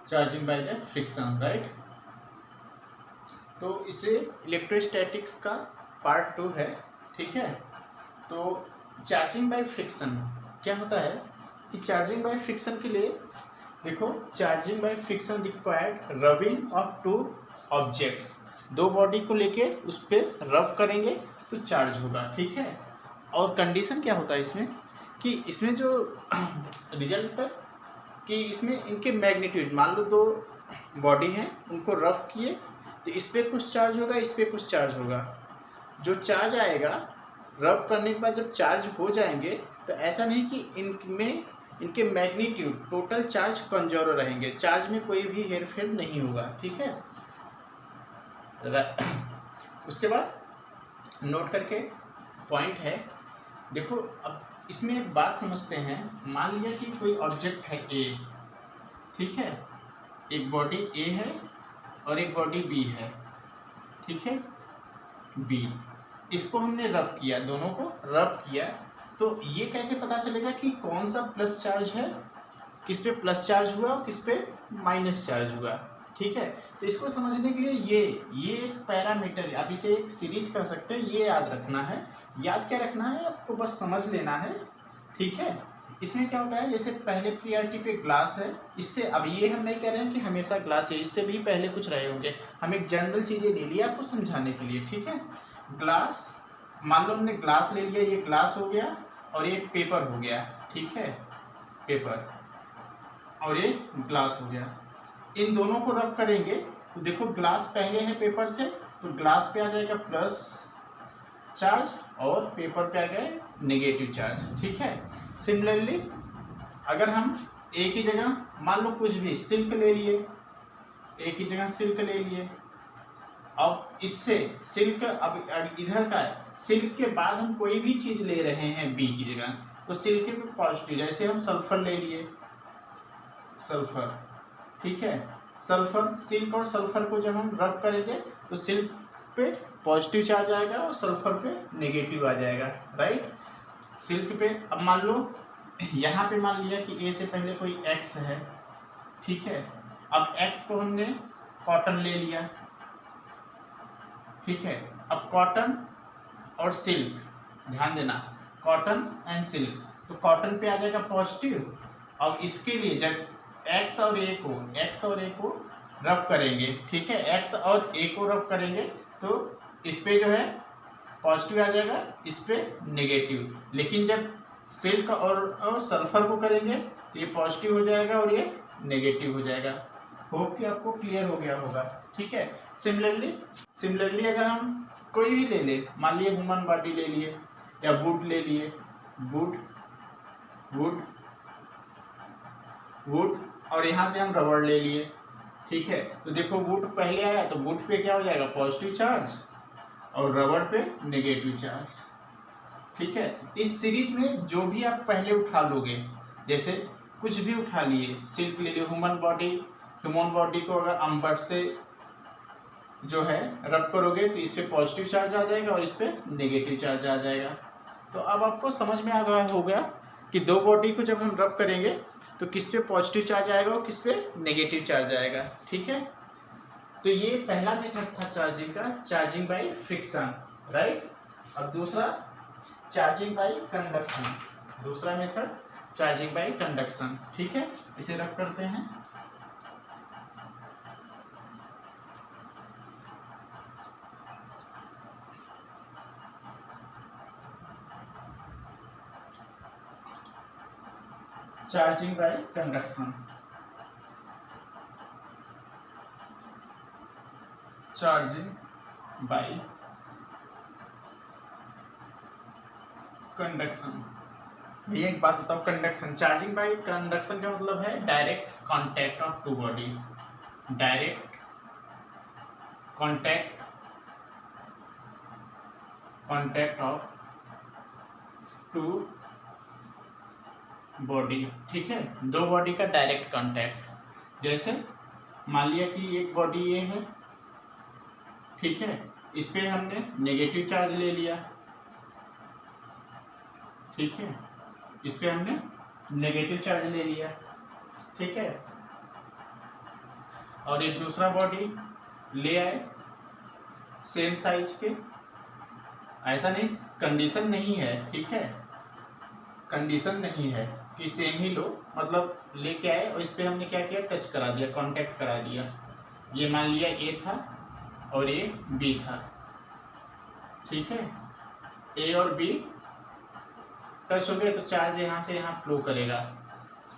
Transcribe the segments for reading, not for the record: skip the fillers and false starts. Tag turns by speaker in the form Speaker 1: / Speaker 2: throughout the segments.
Speaker 1: Charging by the friction, right. तो इसे electrostatics का पार्ट 2 है, ठीक है। तो चार्जिंग बाय फ्रिक्शन क्या होता है कि चार्जिंग बाय फ्रिक्शन के लिए देखो, charging by friction required rubbing of two objects, दो बॉडी को लेके उस पर रब करेंगे तो चार्ज होगा, ठीक है। और कंडीशन क्या होता है इसमें कि इसमें जो रिजल्ट है कि इसमें इनके मैग्नीट्यूड, मान लो दो बॉडी हैं उनको रब किए तो इस पर कुछ चार्ज होगा, इस पर कुछ चार्ज होगा। जो चार्ज आएगा रब करने के बाद जब चार्ज हो जाएंगे तो ऐसा नहीं कि इनमें इनके मैग्नीट्यूड टोटल चार्ज कंजर्व रहेंगे, चार्ज में कोई भी हेरफेर नहीं होगा, ठीक है। उसके बाद नोट करके पॉइंट है, देखो अब इसमें एक बात समझते हैं। मान लिया कि कोई ऑब्जेक्ट है ए, ठीक है, एक बॉडी ए है और एक बॉडी बी है, ठीक है, बी। इसको हमने रब किया, दोनों को रब किया, तो ये कैसे पता चलेगा कि कौन सा प्लस चार्ज है, किस पे प्लस चार्ज हुआ और किस पे माइनस चार्ज हुआ, ठीक है। तो इसको समझने के लिए ये एक पैरामीटर, आप इसे एक सीरीज कर सकते हैं, ये याद रखना है। याद क्या रखना है आपको, बस समझ लेना है, ठीक है। इसमें क्या होता है, जैसे पहले प्रियॉरिटी पे ग्लास है, इससे अब ये हम नहीं कह रहे हैं कि हमेशा ग्लास है, इससे भी पहले कुछ रहे होंगे, हम एक जनरल चीज़ें ले लिया आपको समझाने के लिए, ठीक है। ग्लास, मान लो हमने ग्लास ले लिया, ये ग्लास हो गया और ये पेपर हो गया, ठीक है, पेपर, और ये ग्लास हो गया। इन दोनों को रब करेंगे तो देखो ग्लास पहले है पेपर से, तो ग्लास पे आ जाएगा प्लस चार्ज और पेपर पे आ गया नेगेटिव चार्ज, ठीक है। सिमिलरली अगर हम एक ही जगह मान लो कुछ भी सिल्क ले लिए, एक ही जगह सिल्क ले लिए, अब इससे सिल्क, अब इधर का है, सिल्क के बाद हम कोई भी चीज़ ले रहे हैं बी की जगह, तो सिल्क पे पॉजिटिव, जैसे हम सल्फर ले लिए, सल्फर, ठीक है, सल्फर, सिल्क और सल्फर को जब हम रब करेंगे तो सिल्क पे पॉजिटिव चार्ज आएगा और सल्फर पे नेगेटिव आ जाएगा, राइट। सिल्क पे अब मान लो यहाँ पे मान लिया कि ए से पहले कोई एक्स है, ठीक है, अब एक्स को हमने कॉटन ले लिया, ठीक है। अब कॉटन और सिल्क, ध्यान देना, कॉटन एंड सिल्क, तो कॉटन पे आ जाएगा पॉजिटिव। अब इसके लिए जब एक्स और ए को रब करेंगे, ठीक है, एक्स और ए को रब करेंगे तो इस पे जो है पॉजिटिव आ जाएगा, इस पे नेगेटिव। लेकिन जब सिल्क और सल्फर को करेंगे तो ये पॉजिटिव हो जाएगा और ये नेगेटिव हो जाएगा। होप कि आपको क्लियर हो गया होगा, ठीक है। सिमिलरली अगर हम कोई भी ले ले, मान लिए ह्यूमन बॉडी ले लिए या वुड ले लिए, वुड और यहाँ से हम रबड़ ले लिए, ठीक है, तो देखो वुड पहले आया तो वुड पे क्या हो जाएगा पॉजिटिव चार्ज और रबड़ पे नेगेटिव चार्ज, ठीक है। इस सीरीज में जो भी आप पहले उठा लोगे, जैसे कुछ भी उठा लिए, सिल्क ले लिए, ह्यूमन बॉडी को अगर अम्बर से जो है रब करोगे तो इस पे पॉजिटिव चार्ज आ जाएगा और इस पे नेगेटिव चार्ज आ जाएगा। तो अब आपको समझ में आ गया होगा कि दो बॉडी को जब हम रब करेंगे तो किस पे पॉजिटिव चार्ज आएगा और किस पे नेगेटिव चार्ज आएगा, ठीक है। तो ये पहला मेथड था चार्जिंग का, चार्जिंग बाय फ्रिक्शन, राइट। अब दूसरा चार्जिंग बाय कंडक्शन, दूसरा मेथड चार्जिंग बाय कंडक्शन, ठीक है। इसे रब करते हैं। Charging by conduction, charging by conduction. ये एक बात बताओ, कंडक्शन, चार्जिंग बाय कंडक्शन का मतलब है direct contact of two body, direct contact of two body, ठीक है, दो बॉडी का डायरेक्ट कांटेक्ट। जैसे मान लिया कि एक बॉडी ये है, ठीक है, इस पे हमने नेगेटिव चार्ज ले लिया, ठीक है, इस पे हमने नेगेटिव चार्ज ले लिया, ठीक है। और एक दूसरा बॉडी ले आए सेम साइज के, ऐसा नहीं, कंडीशन नहीं है, ठीक है, कंडीशन नहीं है कि सेम ही लो, मतलब लेके आए और इस पर हमने क्या किया, टच करा दिया, कांटेक्ट करा दिया। ये मान लिया ए था और ये बी था, ठीक है, ए और बी टच हो गए तो चार्ज यहाँ से यहाँ फ्लो करेगा।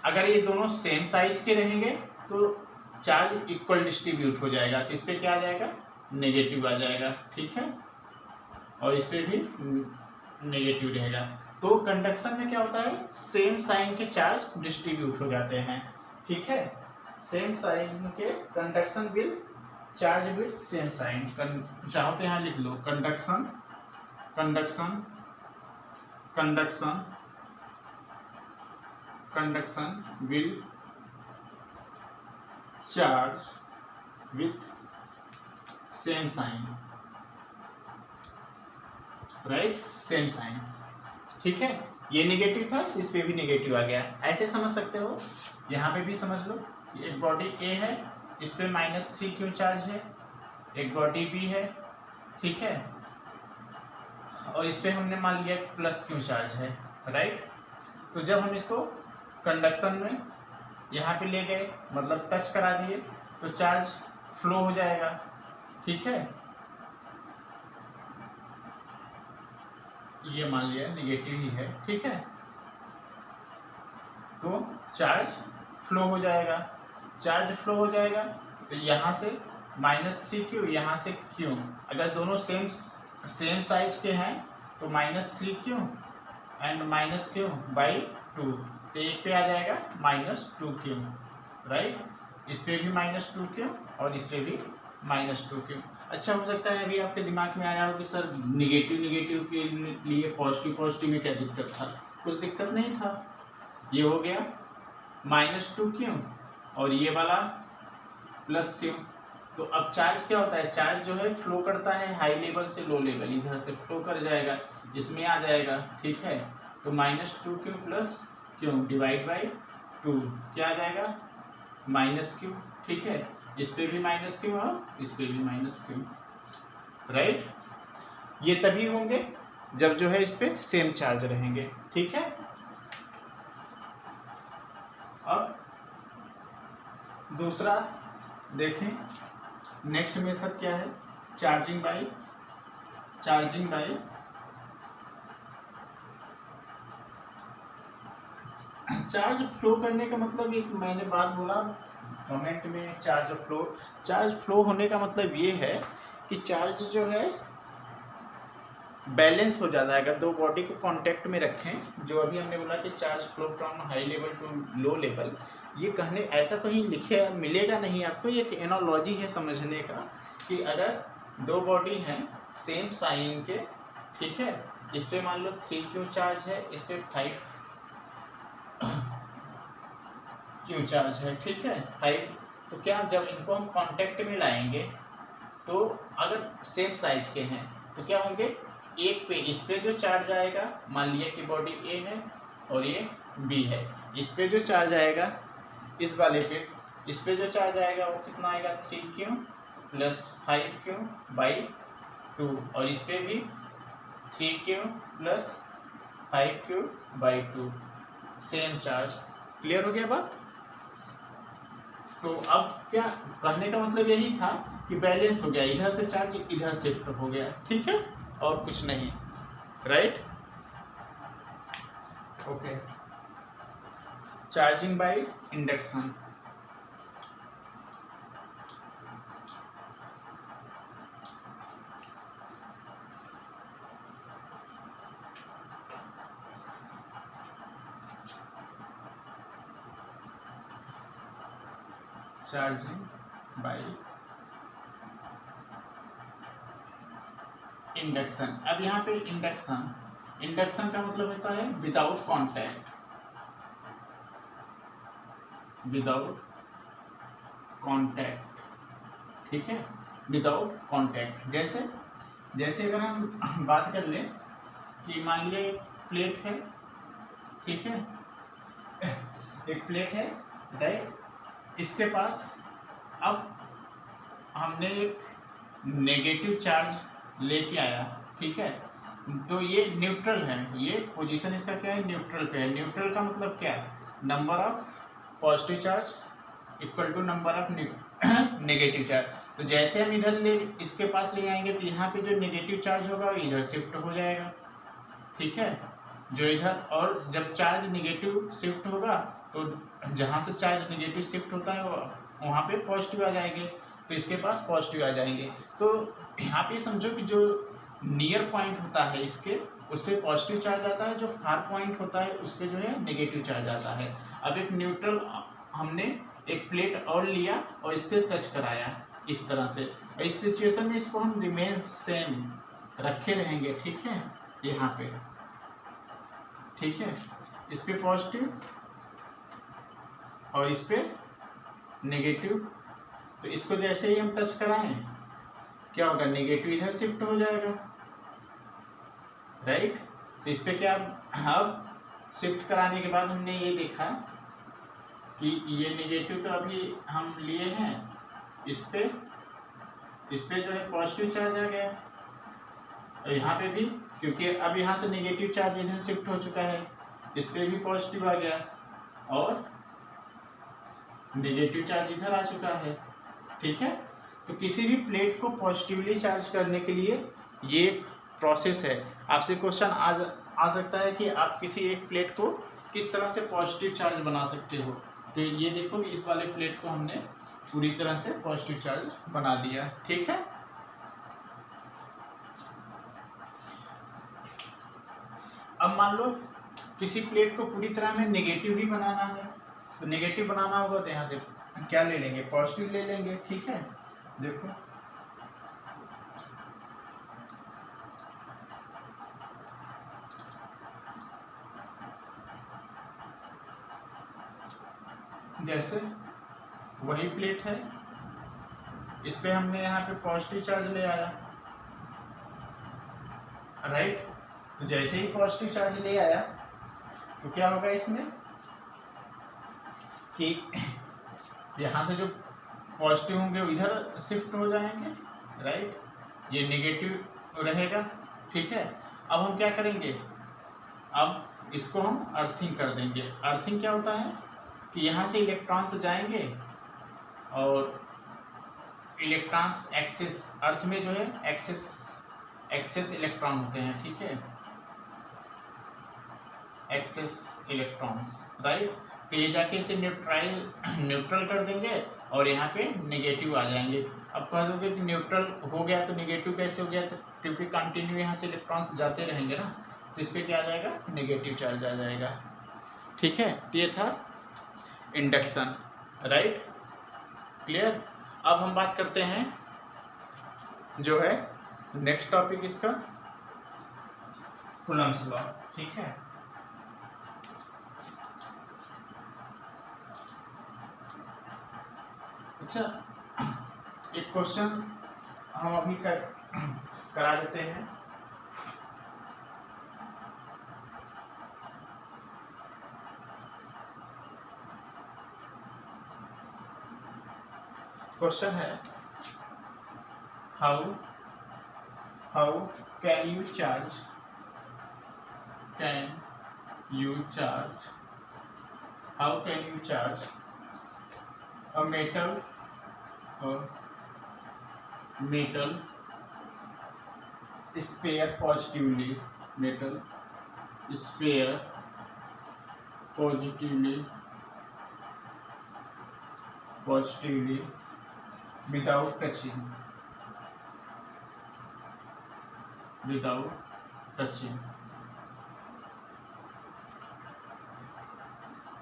Speaker 1: अगर ये दोनों सेम साइज के रहेंगे तो चार्ज इक्वल डिस्ट्रीब्यूट हो जाएगा, तो इस पर क्या आ जाएगा, नेगेटिव आ जाएगा, ठीक है, और इस पर भी नेगेटिव रहेगा। तो कंडक्शन में क्या होता है, सेम साइन के चार्ज डिस्ट्रीब्यूट हो जाते हैं, ठीक है, सेम साइन के conduction will charge will same sign. चाहो तो यहाँ लिख लो, conduction conduction conduction conduction will charge with same sign, right, same sign, ठीक है। ये नेगेटिव था, इस पे भी नेगेटिव आ गया, ऐसे समझ सकते हो। यहाँ पे भी समझ लो, एक बॉडी ए है, इस पे -3 क्यों चार्ज है, एक बॉडी बी है, ठीक है, और इस पे हमने मान लिया प्लस क्यों चार्ज है, राइट। तो जब हम इसको कंडक्शन में यहाँ पे ले गए, मतलब टच करा दिए, तो चार्ज फ्लो हो जाएगा, ठीक है। ये मान लिया नेगेटिव ही है, ठीक है, तो चार्ज फ्लो हो जाएगा, चार्ज फ्लो हो जाएगा, तो यहाँ से -3 क्यू, यहाँ से क्यू, अगर दोनों सेम साइज के हैं तो -3 क्यू एंड -q/2, तो एक पे आ जाएगा -2 क्यू, राइट, इस पे भी -2 क्यू और इस पे भी -2 क्यू। अच्छा, हो सकता है अभी आपके दिमाग में आया हो कि सर निगेटिव के लिए पॉजिटिव में क्या दिक्कत था, कुछ दिक्कत नहीं था, ये हो गया -2 क्यू और ये वाला +q। तो अब चार्ज क्या होता है, चार्ज जो है फ्लो करता है हाई लेवल से लो लेवल, इधर से फ्लो कर जाएगा, इसमें आ जाएगा, ठीक है, तो -2q + q /2 क्या आ जाएगा, -q, ठीक है, इस पे भी -q और इस पे भी -q, राइट। ये तभी होंगे जब जो है इस पे सेम चार्ज रहेंगे, ठीक है। अब दूसरा देखें, नेक्स्ट मेथड क्या है, चार्जिंग बाय चार्ज फ्लो करने का मतलब, एक मैंने बात बोला कमेंट में, चार्ज फ्लो होने का मतलब ये है कि चार्ज जो है बैलेंस हो जाता है। अगर दो बॉडी को कांटेक्ट में रखें, जो अभी हमने बोला कि charge flow from high level to low level, ये कहने ऐसा कहीं लिखे मिलेगा नहीं आपको, ये एक एनालॉजी है समझने का, कि अगर दो बॉडी हैं सेम साइन के, ठीक है, इस पे मान लो 3 क्यू चार्ज है, इस पे 5 क्यू चार्ज है, ठीक है, 5, तो क्या जब इनको हम कांटेक्ट में लाएंगे तो अगर सेम साइज के हैं तो क्या होंगे, एक पे इस पे जो चार्ज आएगा, मान लिया कि बॉडी ए है और ये बी है, इस पे जो चार्ज आएगा, इस वाले पे इस पे जो चार्ज आएगा वो कितना आएगा, 3q + 5q/2, और इस पे भी 3q + 5q/2, same charge. Clear हो गया बात। तो अब क्या कहने का मतलब यही था कि बैलेंस हो गया, इधर से चार्ज इधर शिफ्ट हो गया, ठीक है, और कुछ नहीं, right, okay. Charging by induction, charging by induction. अब यहाँ पे इंडक्शन का मतलब होता है विदाउट कॉन्टैक्ट, ठीक है, विदाउट कॉन्टैक्ट। जैसे अगर हम बात कर लें कि मान लिया एक प्लेट है, ठीक है, एक प्लेट है, राइट, इसके पास अब हमने एक नेगेटिव चार्ज लेके आया, ठीक है, तो ये न्यूट्रल है, ये पोजीशन इसका क्या है, न्यूट्रल पे है। न्यूट्रल का मतलब क्या है, number of positive charge equal to number of negative charge. तो जैसे हम इधर इसके पास ले आएंगे तो यहाँ पे जो नेगेटिव चार्ज होगा वो इधर शिफ्ट हो जाएगा, ठीक है, जो इधर, और जब चार्ज नेगेटिव शिफ्ट होगा तो जहाँ से चार्ज नेगेटिव शिफ्ट होता है वहाँ पे पॉजिटिव आ जाएंगे, तो इसके पास पॉजिटिव आ जाएंगे। तो यहाँ पे समझो कि जो नियर पॉइंट होता है इसके, उस पर पॉजिटिव चार्ज आता है, जो फार पॉइंट होता है उस पर जो है नेगेटिव चार्ज आता है। अब एक न्यूट्रल हमने एक प्लेट और लिया और इससे टच कराया इस तरह से, इस सिचुएशन में इसको हम रिमेन सेम रखे रहेंगे, ठीक है, यहाँ पे, ठीक है, इस पे पॉजिटिव और इस पे नेगेटिव। तो इसको जैसे ही हम टच कराएं क्या होगा, नेगेटिव इधर शिफ्ट हो जाएगा, राइट। तो इस पे क्या, अब शिफ्ट कराने के बाद हमने ये देखा कि ये नेगेटिव तो अभी हम लिए हैं, इस पे जो है पॉजिटिव चार्ज आ गया, और यहाँ पे भी, क्योंकि अब यहाँ से नेगेटिव चार्ज इधर शिफ्ट हो चुका है, इस पे भी पॉजिटिव आ गया और नेगेटिव चार्ज इधर आ चुका है, ठीक है। तो किसी भी प्लेट को पॉजिटिवली चार्ज करने के लिए ये प्रोसेस है। आपसे क्वेश्चन आ सकता है कि आप किसी एक प्लेट को किस तरह से पॉजिटिव चार्ज बना सकते हो। तो ये देखो, इस वाले प्लेट को हमने पूरी तरह से पॉजिटिव चार्ज बना दिया, ठीक है। अब मान लो किसी प्लेट को पूरी तरह में नेगेटिव ही बनाना है, तो नेगेटिव बनाना होगा तो यहाँ से क्या ले लेंगे, पॉजिटिव ले लेंगे, ठीक है। देखो जैसे वही प्लेट है, इस पे हमने यहाँ पे पॉजिटिव चार्ज ले आया, राइट। तो जैसे ही पॉजिटिव चार्ज ले आया तो क्या होगा इसमें कि यहाँ से जो पॉजिटिव होंगे वो इधर शिफ्ट हो जाएंगे, राइट, ये नेगेटिव रहेगा, ठीक है। अब हम क्या करेंगे, अब इसको हम अर्थिंग कर देंगे। अर्थिंग क्या होता है कि यहाँ से इलेक्ट्रॉन्स जाएंगे और इलेक्ट्रॉन्स एक्सेस, अर्थ में जो है एक्सेस इलेक्ट्रॉन होते हैं, ठीक है, एक्सेस इलेक्ट्रॉन्स, राइट। तो ये जाके इसे न्यूट्रल कर देंगे और यहाँ पे नेगेटिव आ जाएंगे। अब कह दोगे कि न्यूट्रल हो गया तो नेगेटिव कैसे हो गया, तो क्योंकि कंटिन्यू यहाँ से इलेक्ट्रॉन्स जाते रहेंगे ना, तो इस पर क्या आ जाएगा, नेगेटिव चार्ज आ जाएगा, ठीक है। तो ये था इंडक्शन, राइट, क्लियर। अब हम बात करते हैं जो है नेक्स्ट टॉपिक इसका कूलम्ब्स लॉ, ठीक है। अच्छा, एक क्वेश्चन हम अभी करा देते हैं। क्वेश्चन है, how can you charge how can you charge a metal sphere positively, without touching,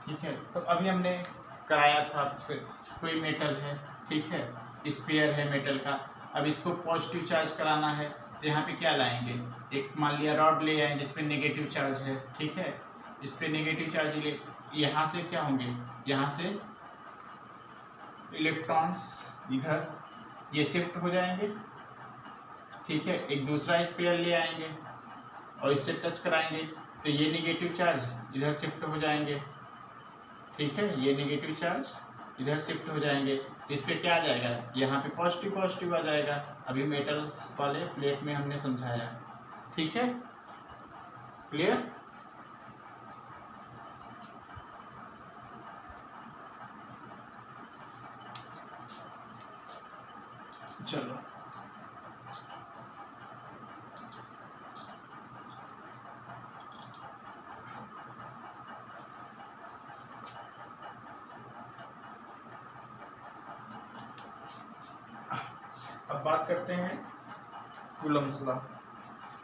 Speaker 1: ठीक है। तो अभी हमने कराया था आपसे, कोई मेटल है, ठीक है, स्फीयर है मेटल का, अब इसको पॉजिटिव चार्ज कराना है, तो यहाँ पे क्या लाएंगे, एक मान लिया रॉड ले आए जिसपे नेगेटिव चार्ज है, ठीक है, इस पे नेगेटिव चार्ज ले, यहाँ से क्या होंगे, यहाँ से इलेक्ट्रॉन्स इधर ये शिफ्ट हो जाएंगे, ठीक है। एक दूसरा स्फीयर ले आएंगे और इससे टच कराएंगे तो ये नेगेटिव चार्ज इधर शिफ्ट हो जाएंगे, ठीक है, ये नेगेटिव चार्ज इधर शिफ्ट हो जाएंगे। तो इस पर क्या आ जाएगा, यहाँ पे पॉजिटिव पॉजिटिव आ जाएगा। अभी मेटल वाले प्लेट में हमने समझाया, ठीक है, क्लियर। चलो अब बात करते हैं कूलम्स लॉ,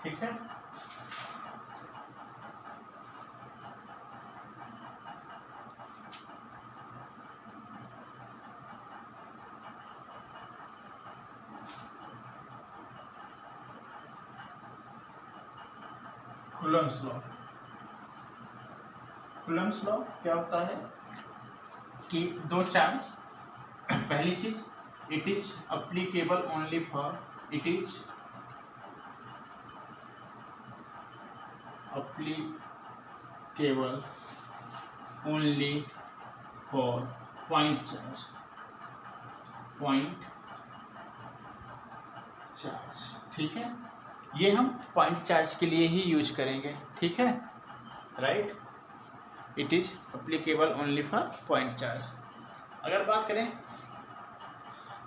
Speaker 1: ठीक है। कूलम्स लॉ, कूलम्स लॉ क्या होता है कि दो चार्ज, पहली चीज it is applicable only for, it is applicable only for point charge, point charge, ठीक है। ये हम पॉइंट चार्ज के लिए ही यूज करेंगे, ठीक है, right. It is applicable only for point charge. अगर बात करें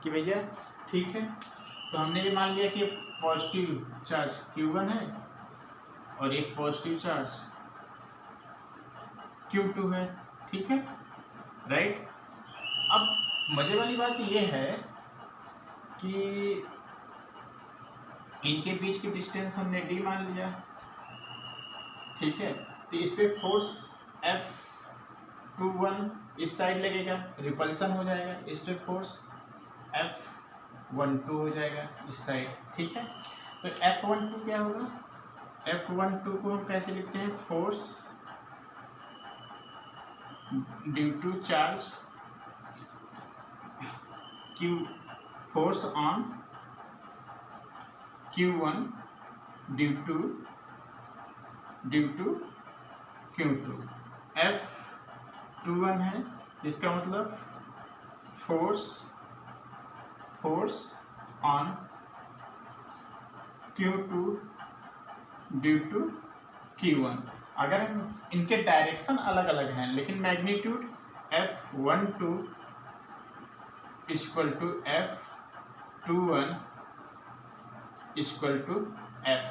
Speaker 1: कि भैया ठीक है, तो हमने ये मान लिया कि पॉजिटिव चार्ज Q1 है और एक पॉजिटिव चार्ज Q2 है, ठीक है, राइट। अब मजे वाली बात ये है कि इनके बीच की डिस्टेंस हमने d मान लिया, ठीक है। तो इस पे फोर्स F21 इस साइड लगेगा, रिपल्सन हो जाएगा। इस पे फोर्स F12 हो जाएगा इस साइड, ठीक है। तो F12 क्या होगा, F12 को हम कैसे लिखते हैं, force due to charge Q, force on Q1 due to Q2। F21 है, इसका मतलब force on Q2 due to Q1। अगर हम इनके डायरेक्शन अलग अलग हैं लेकिन magnitude F12 equal to F21 equal to F,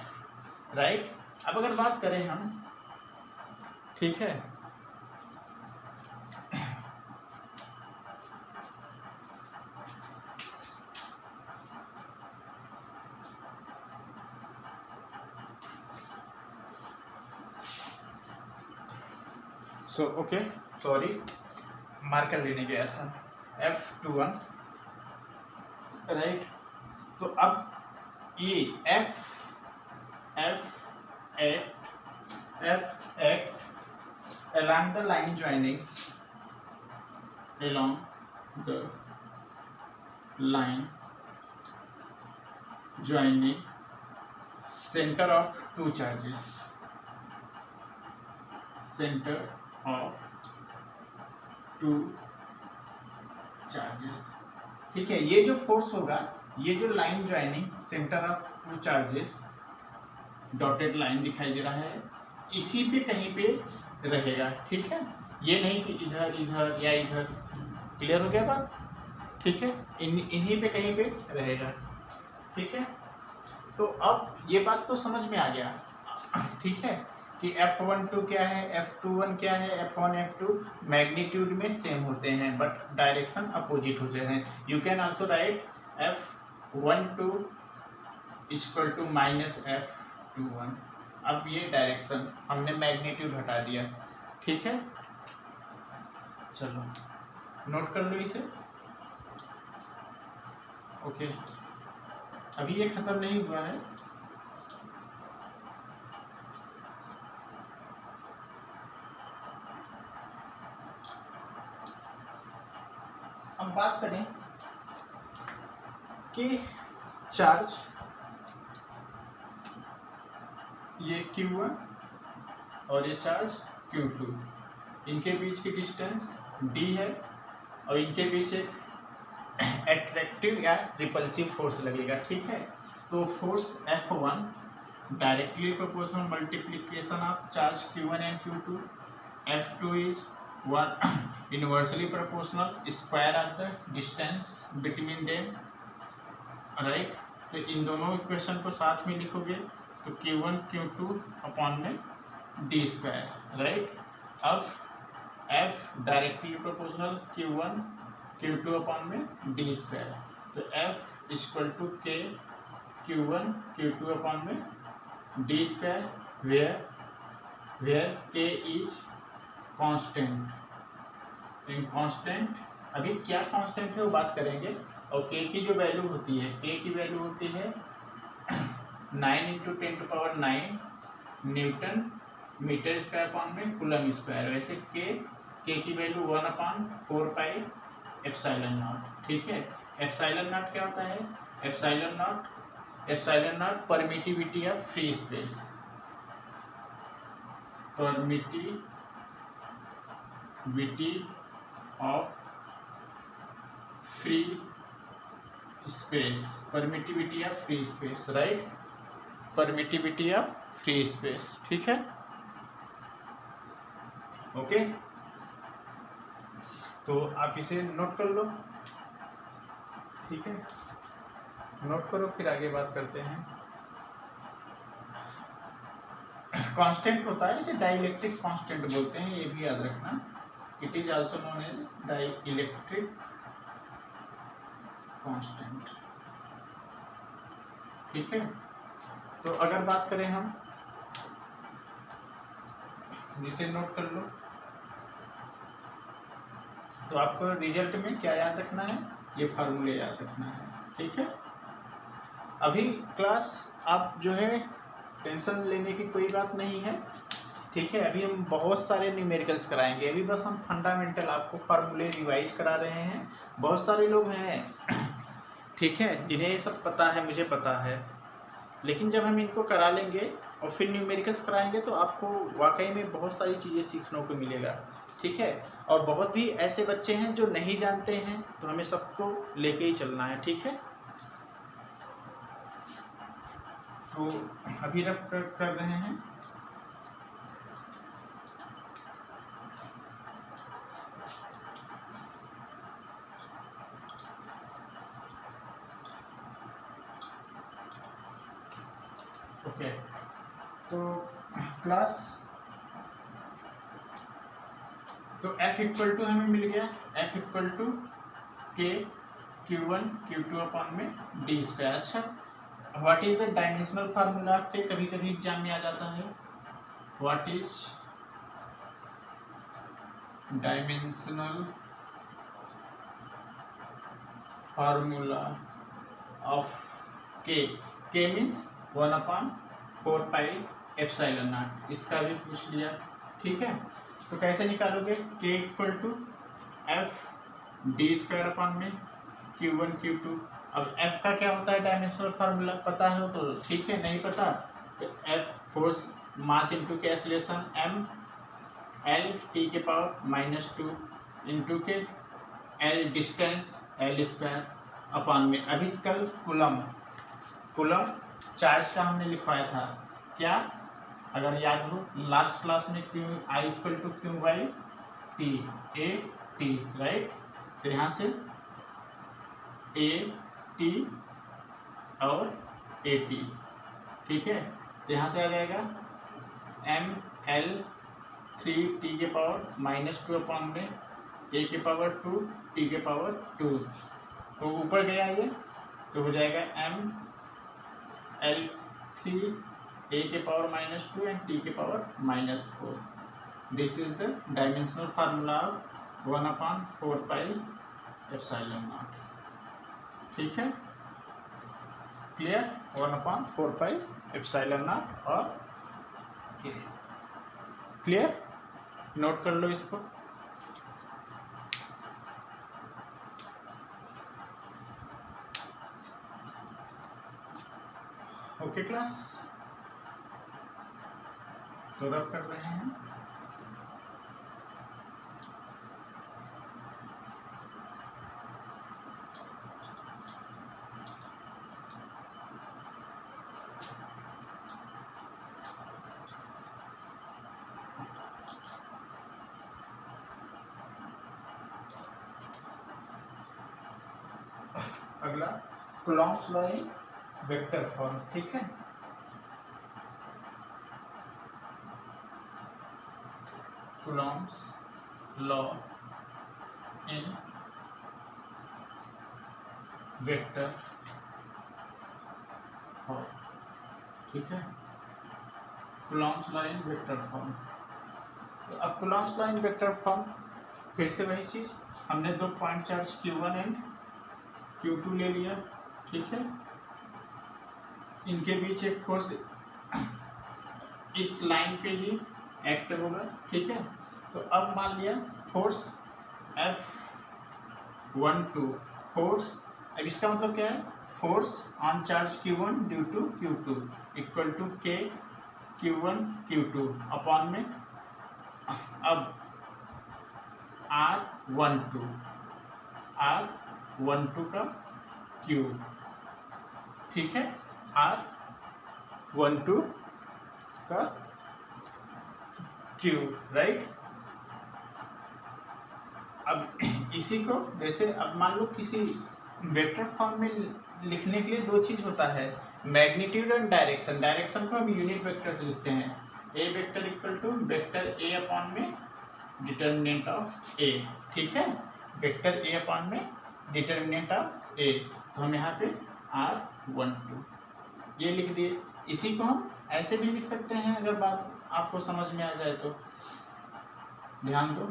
Speaker 1: right. अब अगर बात करें हम, ठीक है, सो ओके, सॉरी मार्कर लेने गया था, F21, राइट। तो अब ये F8 along the line joining, along the line joining center of two charges, center of two charges, ठीक है। ये जो फोर्स होगा, ये जो line joining centre of two charges, dotted line दिखाई दे रहा है, इसी पे कहीं पे रहेगा, ठीक है। ये नहीं कि इधर इधर या इधर, क्लियर हो गया बात, ठीक है। इन्हीं पे कहीं पे रहेगा, ठीक है। तो अब ये बात तो समझ में आ गया, ठीक है, कि F12 क्या है, F21 क्या है, F1 F2 मैग्नीट्यूड में सेम होते हैं बट डायरेक्शन अपोजिट होते हैं। You can also write F12 equal to minus F21। अब ये डायरेक्शन हमने मैग्नीट्यूड हटा दिया, ठीक है। चलो नोट कर लो इसे, ओके। अभी ये खत्म नहीं हुआ है, अब बात करें कि चार्ज ये Q1 और ये चार्ज Q2, इनके बीच की डिस्टेंस d है और इनके बीच एक एट्रैक्टिव या रिपल्सिव फोर्स लगेगा, ठीक है। तो force F1 directly proportional multiplication of charge Q1 and Q2, F2 is 1 inversely proportional square of the distance between them, right. तो इन दोनों इक्वेशन को साथ में लिखोगे तो Q1 Q2 अपॉन में डी स्क्वायर, राइट। अब F directly proportional Q1 Q2 upon में डी स्क्वायर, तो F equal to K Q1 Q2 upon में D square, where K is constant. इन कांस्टेंट अभी क्या कांस्टेंट है वो बात करेंगे। और K की जो वैल्यू होती है, K की वैल्यू होती है 9 × 10⁹ न्यूटन मीटर स्क्वायर अपॉन में कूलम स्क्वायर। वैसे K की वैल्यू 1/4 पाई एप्सिलॉन नॉट, ठीक है। एप्सिलॉन नॉट क्या होता है? Epsilon not permittivity of free space, permittivity of free space, permittivity of free space, right, permittivity of free space, ठीक है, ओके। तो आप इसे नोट कर लो, ठीक है, नोट करो, फिर आगे बात करते हैं। कांस्टेंट होता है, इसे डाइलेक्ट्रिक कांस्टेंट बोलते हैं, ये भी याद रखना। It is also known as dielectric constant, ठीक है। तो अगर बात करें हम, जिसे नोट कर लो, तो आपको रिजल्ट में क्या याद रखना है? ये फार्मूले याद रखना है, ठीक है। अभी क्लास आप जो है टेंशन लेने की कोई बात नहीं है, ठीक है। अभी हम बहुत सारे न्यूमेरिकल्स कराएंगे, अभी बस हम फंडामेंटल आपको फार्मूले रिवाइज करा रहे हैं। बहुत सारे लोग हैं, ठीक है, जिन्हें ये सब पता है, मुझे पता है, लेकिन जब हम इनको करा लेंगे और फिर न्यूमेरिकल्स कराएंगे तो आपको वाकई में बहुत सारी चीज़ें सीखने को मिलेगा, ठीक है। और बहुत भी ऐसे बच्चे हैं जो नहीं जानते हैं, तो हमें सबको लेके ही चलना है, ठीक है। तो अभी रब कर रहे हैं, ओके। तो क्लास, तो F इक्वल टू हमें मिल गया, F equal to K Q1 Q2 upon में डी स्क्वायर। अच्छा, what is the dimensional formula के कभी कभी एग्जाम में आ जाता है, what is dimensional formula of K means 1/4 pi epsilon naught, इसका भी पूछ लिया, ठीक है। तो कैसे निकालोगे? K equal to F d square upon में Q1 Q2। अब F का क्या होता है डायमेंशनल फार्मूला, पता है तो ठीक है, नहीं पता तो F फोर्स मास इंटू के एक्सीलरेशन M L T के पावर -2 इंटू के L distance L square upon में, अभी कल कूलम चार्ज का हमने लिखवाया था, क्या अगर याद हो लास्ट क्लास में, Q I equal to Q by T, A T, right. तो यहाँ से A T और A T, ठीक है। तो यहाँ से आ जाएगा M L 3T के पावर -2 अपॉन में A के पावर 2 T के पावर 2, तो ऊपर गया ये, तो हो जाएगा M L 3 A के पावर -2 एंड T के power -4। This is the dimensional formula of 1/4 pi epsilon not, ठीक है, क्लियर। 1/4 पाई एप्सिलॉन नॉट और K, क्लियर, नोट कर लो इसको। ओके क्लास, तो रब कर रहे हैं। अगला Coulomb's law in vector form, ठीक है। Coulomb's law in vector form, ठीक है। Coulomb's law in vector form. तो अब Coulomb's law in vector form, फिर से वही चीज़, हमने दो point charge Q1 and Q2 ले लिया, ठीक है। इनके बीच एक फोर्स इस लाइन पे ही एक्ट होगा, ठीक है। तो अब मान लिया फोर्स F12 फोर्स, अब इसका मतलब क्या है, force on charge Q1 due to Q2 equal to K Q1 Q2 upon में अब R12 का क्यूब, ठीक है। R12 का क्यूब, राइट। अब इसी को जैसे अब मान लो किसी वेक्टर फॉर्म में लिखने के लिए दो चीज होता है, मैग्नीट्यूड एंड डायरेक्शन। डायरेक्शन को हम यूनिट वेक्टर से लिखते हैं, A vector equal to vector A upon में डिटर्मिनेंट ऑफ ए, ठीक है। वेक्टर ए अपॉन में डिटर्मिनेंट ऑफ ए, तो हम यहाँ पे R12 ये लिख दिए। इसी को हम ऐसे भी लिख सकते हैं, अगर बात आपको समझ में आ जाए तो। ध्यान दो,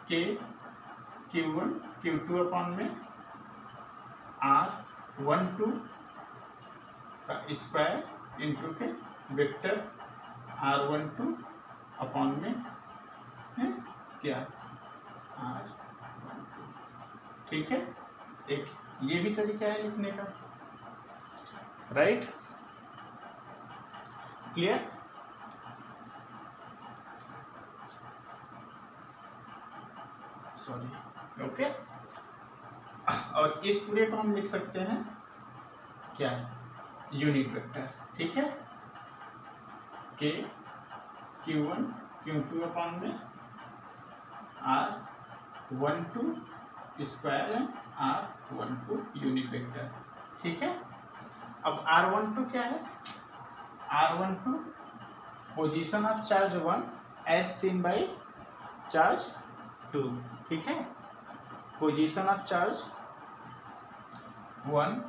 Speaker 1: K Q1 Q2 अपॉन में R12 का स्क्वायर इंटू के वेक्टर R12 अपॉन में है क्या R12, ठीक है। एक ये भी तरीका है लिखने का, राइट। क्लियर। Sorry, okay. और इस पूरे को हम लिख सकते हैं क्या, यूनिट वेक्टर, ठीक है। K Q1 Q2 अपॉन में R12 square and R12 unit vector, ठीक है। अब R12 क्या है, R12 position of charge 1 as seen by charge 2, ठीक है। Position of charge 1,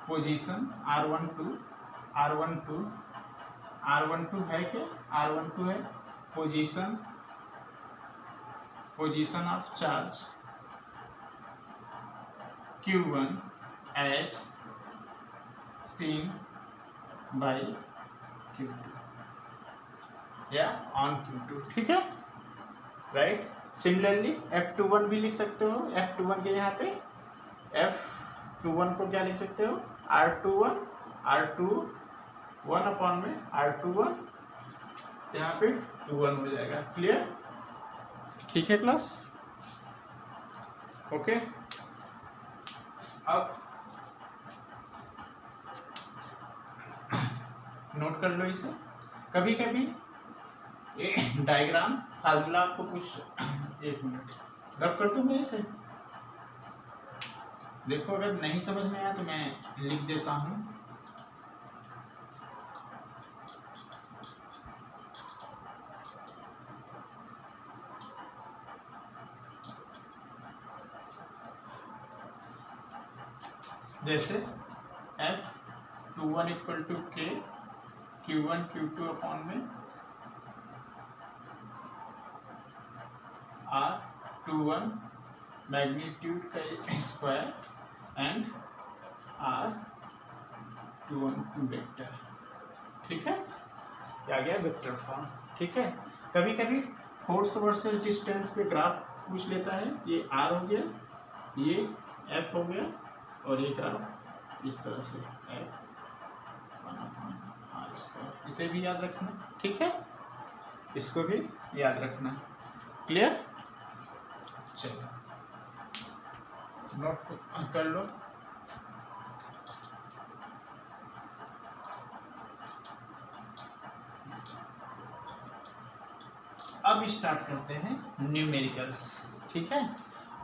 Speaker 1: position R12 है क्या, R12 है position of charge Q1 as seen by Q2 या ऑन Q2, ठीक है, राइट। सिमिलरली F21 भी लिख सकते हो, F21 के यहाँ पे F21 को क्या लिख सकते हो, R21 अपॉन में R21 यहाँ पे 21 हो जाएगा। क्लियर, ठीक है क्लास, ओके। अब नोट कर लो इसे। कभी कभी डायग्राम फार्मूला आपको कुछ, एक मिनट रब कर दूं मैं इसे, देखो अगर नहीं समझ में आया तो मैं लिख देता हूँ। जैसे F21 equal to K Q1 Q2 upon में R21 मैग्नीट्यूड का स्क्वायर एंड R12 वेक्टर, ठीक है। आ गया वेक्टर फॉर्म, ठीक है। कभी कभी फोर्स वर्सेस डिस्टेंस पे ग्राफ पूछ लेता है, ये R हो गया, ये F हो गया, और ये ग्राफ इस तरह से F1/r², इसे भी याद रखना, ठीक है। इसको भी याद रखना। क्लियर, चलो नोट कर लो। अब स्टार्ट करते हैं न्यूमेरिकल्स, ठीक है।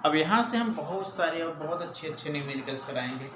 Speaker 1: अब यहाँ से हम बहुत सारे और बहुत अच्छे अच्छे न्यूमेरिकल्स कराएंगे।